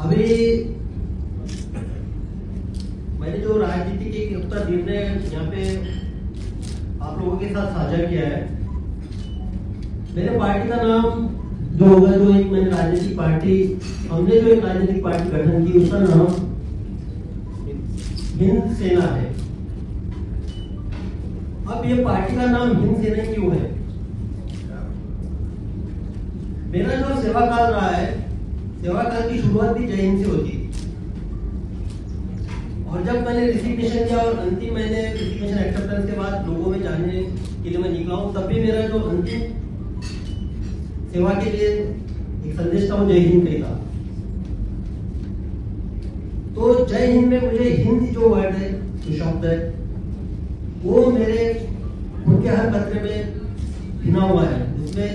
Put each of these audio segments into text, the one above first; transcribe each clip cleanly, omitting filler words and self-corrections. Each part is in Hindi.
अभी मैंने जो राजनीति के अपना निर्णय यहाँ पे आप लोगों के साथ साझा किया है, मेरे पार्टी का नाम जो होगा, जो एक मैंने राजनीतिक पार्टी, हमने जो एक राजनीतिक पार्टी गठन की, उसका नाम हिंद सेना है। अब ये पार्टी का नाम हिंद सेना क्यों है? मेरा जो सेवा काल रहा है, सेवा काल की शुरुआत भी जय हिंद से होती थी। और जब मैंने रिसिग्नेशन किया और अंतिम मैंने रिसिग्नेशन एक्सेप्टेंस के बाद लोगों में जाने के लिए मैं निकला हूं, तब भी मेरा जो अंतिम सेवा के लिए एक संदेश था वो जय हिंद का था। तो जय हिंद में मुझे हिंद जो वर्ड है, जो शब्द है, वो मेरे उनके हर पत्र में भिना हुआ है, उसमें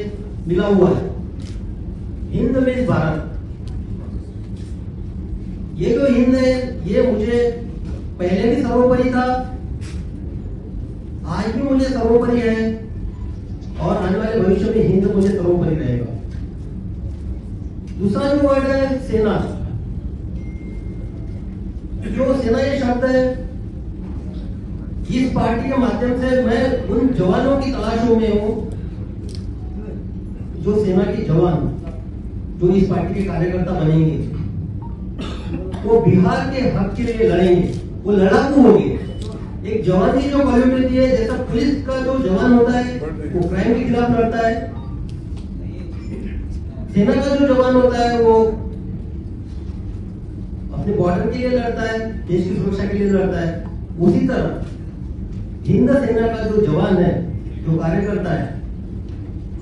मिला हुआ है। हिंद में भारत, ये जो हिंद है ये मुझे पहले भी सर्वोपरि था, आज भी मुझे सर्वोपरि है और आने वाले भविष्य में हिंद मुझे सर्वोपरि रहेगा। दूसरा जो वर्ड है सेना, जो सेना ये शब्द है, इस पार्टी के माध्यम से मैं उन जवानों की तलाशों में हूं, जो सेना के जवान जो इस पार्टी के कार्यकर्ता बनेंगे, वो बिहार के हक के लिए लड़ेंगे, वो लड़ाकू होंगे। एक जवान की जो क्वालिटी है, जैसा पुलिस का जो जवान होता है वो क्राइम के खिलाफ लड़ता है, सेना का जो जवान होता है वो अपने बॉर्डर के लिए लड़ता है, देश की सुरक्षा के लिए लड़ता है। उसी तरह हिंद सेना का जो जवान है, जो कार्यकर्ता है,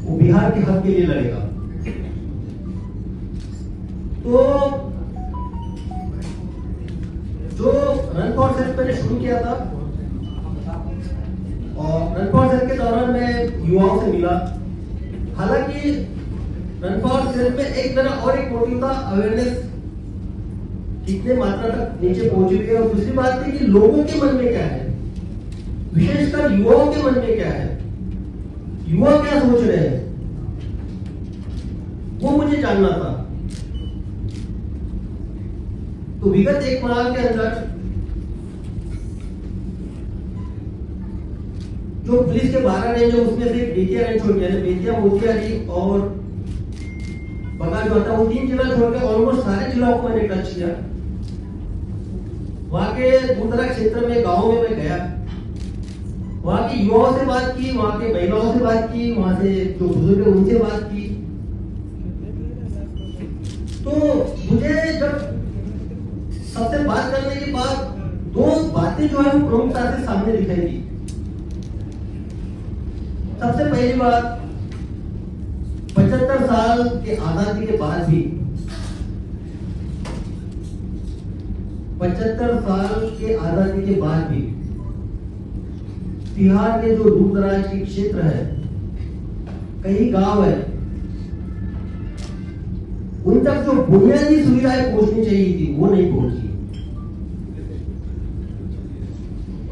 वो बिहार के हक के लिए लड़ेगा। तो जो रन फॉर सेल्फ मैंने शुरू किया था, और रन फॉर सेल्फ के दौरान मैं युवाओं से मिला। हालांकि रन फॉर सेल्फ में एक मेरा और एक मोटिव था, अवेयरनेस कितने मात्रा तक नीचे पहुंच रही है, और दूसरी बात थी कि लोगों के मन में क्या है, विशेषकर युवाओं के मन में क्या है, युवा क्या सोच रहे हैं, वो मुझे जानना था। तो विगत एक माह के अंदर जो पुलिस के 12 रेंज है, उसमें से बेतिया रेंज छोड़ दिया, बेतिया, मोतिहारी और बगा जो आता है, वो 3 जिला छोड़ के ऑलमोस्ट सारे जिलाओं को मैंने टच किया। वहां के दूर-दराज क्षेत्र में, गाँव में मैं गया, वहां के युवाओं से बात की, वहां के महिलाओं से बात की, वहां से जो बुजुर्ग है उनसे बात की। तो मुझे जब सबसे बात करने के बाद 2 बातें जो है वो प्रमुखता से सामने दिखाई दी। सबसे पहली बात, 75 साल के आजादी के बाद भी, 75 साल के आजादी के बाद भी बिहार के जो दूर दराज के क्षेत्र है, कई गांव है, उन तक जो बुनियादी सुविधाएं पहुंचनी चाहिए थी वो नहीं पहुंची।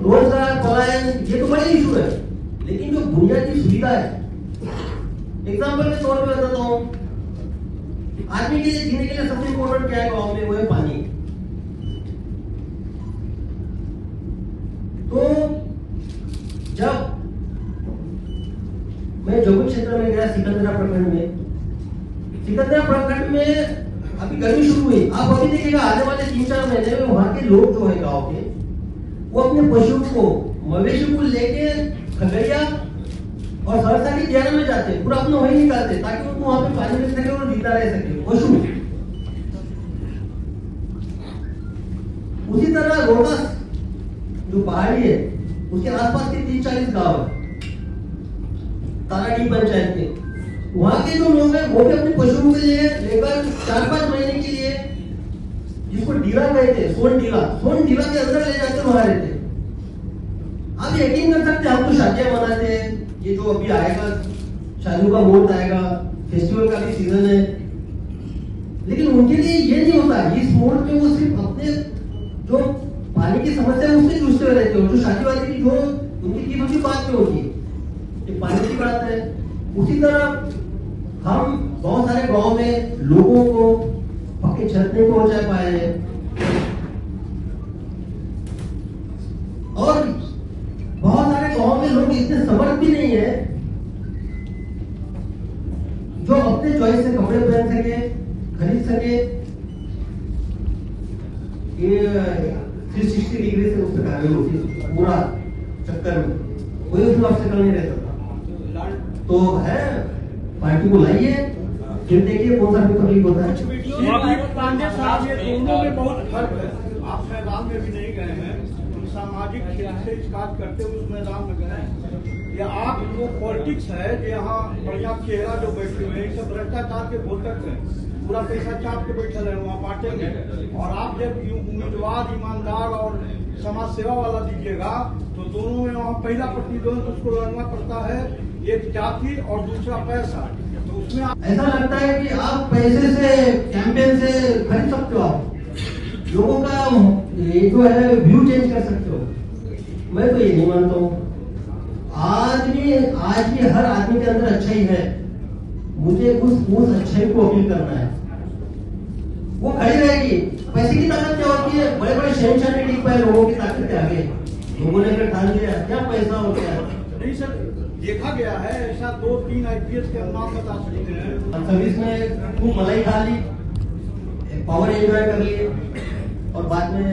रोजगार, पलायन, ये तो बड़ी इशू है, लेकिन जो बुनियादी सुविधा है, एग्जाम्पल के तौर पे बताता हूं, आदमी के लिए जीने के लिए सबसे इंपॉर्टेंट क्या है गांव में, वो है पानी। तो जब मैं जमुई क्षेत्र में गया, सिकंदरा प्रखंड में, सिकंदरा प्रखंड में अभी गर्मी शुरू हुई, आप अभी देखिएगा आने वाले 3-4 महीने में वहां के लोग जो है गांव के, वो अपने पशुओं को, मवेशी को लेके खगड़िया और सहरसा की दियारा में जाते हैं, पूरा अपना वही निकालते ताकि उनको वहां पे पानी मिल सके और जीता रह सके पशु। उसी तरह रोहतास जो पहाड़ी है, उसके आसपास के 30-40 गांव है, ताराडी पंचायत के, वहां के जो लोग हैं वो भी अपने पशुओं के लिए लेकर 4-5 महीने के लिए, जिसको डीला कहते हैं, सोन डीला के अंदर ले जाकर वहां रहते। आप यकीन कर सकते हैं, हम तो शादियां मनाते हैं, ये जो अभी आएगा शादियों का मुहूर्त आएगा, फेस्टिवल का भी सीजन है, लेकिन उनके लिए ये नहीं होता। इस मुहूर्त में वो सिर्फ अपने जो पानी की समस्या है उससे जूझते हुए रहते हो, जो शादी वादी की जो उनकी कीमत की बात में होती है, ये पानी की बात है। उसी तरह हम बहुत सारे गांव में लोगों को पक्के छत नहीं पहुंचा पाए, और बहुत सारे गांव के लोग इतने समर्थ भी नहीं है जो अपने चॉइस से कपड़े पहन सके, खरीद सके। ये 360 डिग्री से उससे आगे होती पूरा चक्कर में, कोई उसमें ऑब्स्टेकल नहीं रह सकता। तो है, पार्टी को लाइए, फिर देखिए कौन सा पेपर लीक होता है। पांडे साहब, ये दोनों में बहुत फर्क है। आप मैदान में भी नहीं गए हैं, सामाजिक खेल से स्टार्ट करते हुए उस मैदान में गए हैं। या आप वो पॉलिटिक्स है जो यहाँ बढ़िया चेहरा जो बैठे हुए हैं, सब भ्रष्टाचार के घोषक हैं, पूरा पैसा चाप के बैठे रहे वहाँ बांटेंगे। और आप जब उम्मीदवार ईमानदार और समाज सेवा वाला दीजिएगा तो दोनों में वहाँ पहला प्रतिद्वंद उसको लड़ना पड़ता है, एक जाति और दूसरा पैसा। तो उसमें ऐसा लगता है कि आप पैसे से, कैंपेन से खरीद सकते हो, आप लोगों का ये जो है व्यू चेंज कर सकते हो। मैं तो ये नहीं मानता हूँ। आज भी हर आदमी के अंदर अच्छाई है, मुझे उस अच्छाई को अपील करना है, वो खड़ी रहेगी। पैसे की ताकत क्या होती है? बड़े बड़े शहनशाह नहीं टिक पाए लोगों की ताकत के आगे। लोगों ने अगर ठान लिया क्या पैसा हो गया। नहीं सर, देखा गया है ऐसा 2-3 IPS के नाम बता सकते हैं। सर्विस में खूब मलाई खा ली, पावर एंजॉय कर लिए, और बाद में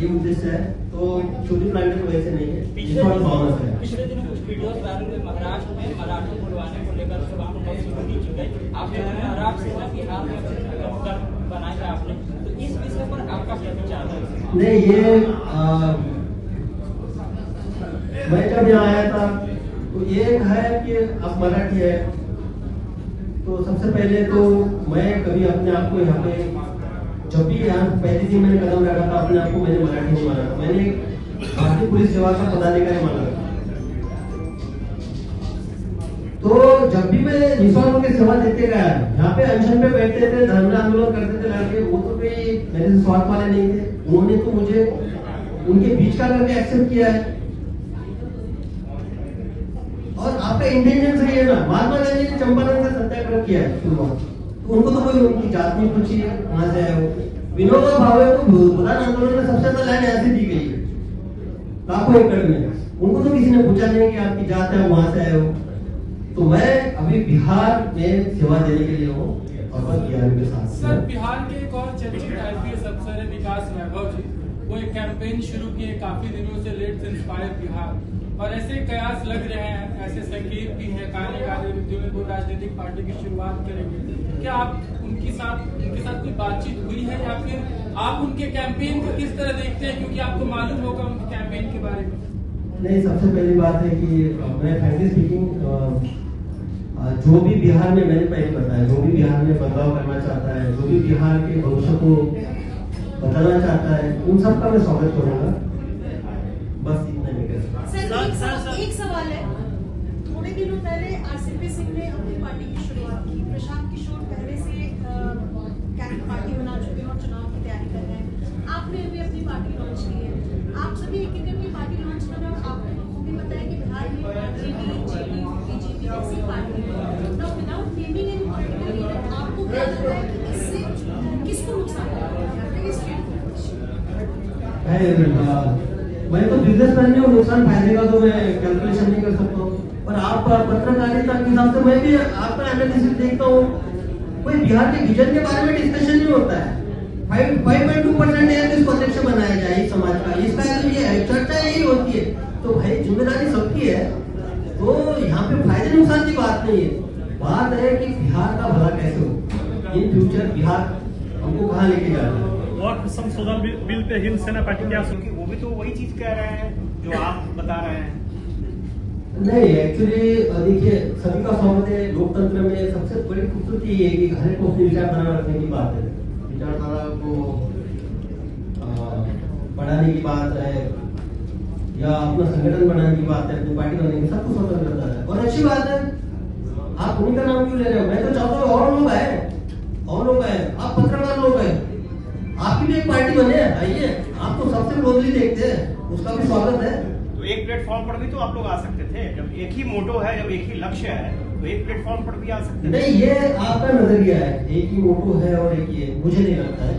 ये उद्देश्य है। तो छोटी प्लांट तो वैसे नहीं है। पिछले दिनों कुछ वीडियोस वायरल हुए महाराष्ट्र में मराठा बुलवाने को लेकर, सब आप आप जो है महाराष्ट्र से बिहार में बनाया है आपने, तो इस विषय पर आपका क्या विचार है? नहीं, ये मैं जब यहाँ आया था तो ये है कि आप मराठी है, तो सबसे पहले तो मैं कभी अपने आप को यहाँ पे, जब भी यहाँ पहले दिन मैंने कदम रखा था, अपने आप को मैंने मराठी नहीं माना था। मैंने भारतीय पुलिस सेवा का पदाधिकारी माना था। तो जब भी मैं निस्वार्थ होकर सेवा देते गया, यहाँ पे अनशन पे बैठते थे, धरना आंदोलन करते थे लड़के, वो तो कोई मेरे से स्वार्थ वाले नहीं थे। उन्होंने तो मुझे उनके बीच का करके एक्सेप्ट किया है। और आपका इंटेंशन सही है ना। महात्मा गांधी ने चंपारण से सत्याग्रह किया है शुरुआत, तो उनको तो कोई उनकी जात नहीं पूछी है, वहां से आए हो। विनोबा भावे को भूदान आंदोलन में सबसे ज्यादा लैंड ऐसे दी गई है, लाखों एकड़ में। उनको तो किसी ने पूछा नहीं कि आपकी जात है, वहां से आए हो। तो मैं अभी बिहार में सेवा देने के लिए हूँ, और बस बिहार के साथ। सर, बिहार के एक और चर्चित IPS अफसर है विकास वैभव जी, वो एक कैंपेन शुरू किए काफी दिनों से, लेट्स इंस्पायर बिहार, और ऐसे कयास लग रहे हैं, ऐसे संकेत भी है, काले काले विद्युत में वो राजनीतिक पार्टी की शुरुआत करेंगे। क्या आप उनके साथ कोई बातचीत हुई है, या फिर आप उनके कैंपेन को किस तरह देखते हैं, क्योंकि आपको मालूम होगा उनके कैंपेन के बारे में? नहीं, सबसे पहली बात है कि मैं फ्रैंकली स्पीकिंग, जो भी बिहार में, मैंने पहले बताया, जो भी बिहार में बदलाव करना चाहता है, जो भी बिहार के भविष्य को बताना चाहता है, उन सबका मैं स्वागत करूंगा। बस इतना नहीं कर सर, एक सवाल है। थोड़े दिनों पहले RCP सिंह ने अपनी पार्टी की शुरुआत की। प्रशांत किशोर पहले से पार्टी बना चुके हैं और चुनाव की तैयारी कर रहे हैं। आपने अभी अपनी पार्टी लॉन्च की है। आप सभी एक एक अपनी पार्टी लॉन्च कर रहे हैं, और आपने लोगों को बताया कि बिहार में BJP जैसी पार्टी है। Now without naming any political leader, आपको क्या लगता है कि इससे किसको नुकसान होगा? मैं तो बिजनेसमैन नहीं हूँ, नुकसान फायदे का तो मैं कैलकुलेशन नहीं कर सकता हूँ। पर आप पत्रकारिता के हिसाब से मैं भी आपका एनालिसिस देखता हूँ, कोई बिहार के विजन के बारे में डिस्कशन नहीं होता है। 5.2% है तो इसको अध्यक्ष बनाया जाए समाज का, इसका तो ये है, चर्चा यही होती है। तो भाई जिम्मेदारी सबकी है, तो यहाँ पे फायदे नुकसान की बात नहीं है। बात है कि बिहार का भला कैसे हो, इन फ्यूचर बिहार हमको कहाँ लेके जाना है। और संशोधन बिल पे हिंद सेना पार्टी क्या सुनती, वो भी तो वही चीज कह रहे हैं जो आप बता रहे हैं। नहीं, एक्चुअली देखिए, सभी का स्वागत है। लोकतंत्र में सबसे बड़ी खूबसूरती ये है कि हर एक को अपनी विचारधारा रखने की बात है, विचारधारा को बढ़ाने की बात है, या अपना संगठन बनाने की बात है, अपनी पार्टी बनाने की, सबको स्वतंत्रता है और अच्छी बात है। आप उन्हीं का नाम क्यों ले रहे हो? मैं तो चाहता हूँ और लोग आए, आप पत्रकार लोग हैं, आपकी भी एक पार्टी बने, आइए। आप तो सबसे क्लोजली देखते हैं, उसका भी स्वागत है। तो एक प्लेटफॉर्म पर भी तो आप लोग आ सकते थे, जब एक ही मोटो है, जब एक ही लक्ष्य है, तो एक प्लेटफॉर्म पर भी आ सकते थे। नहीं, ये आपका नजरिया है, एक ही मोटो है और एक ये, मुझे नहीं लगता है।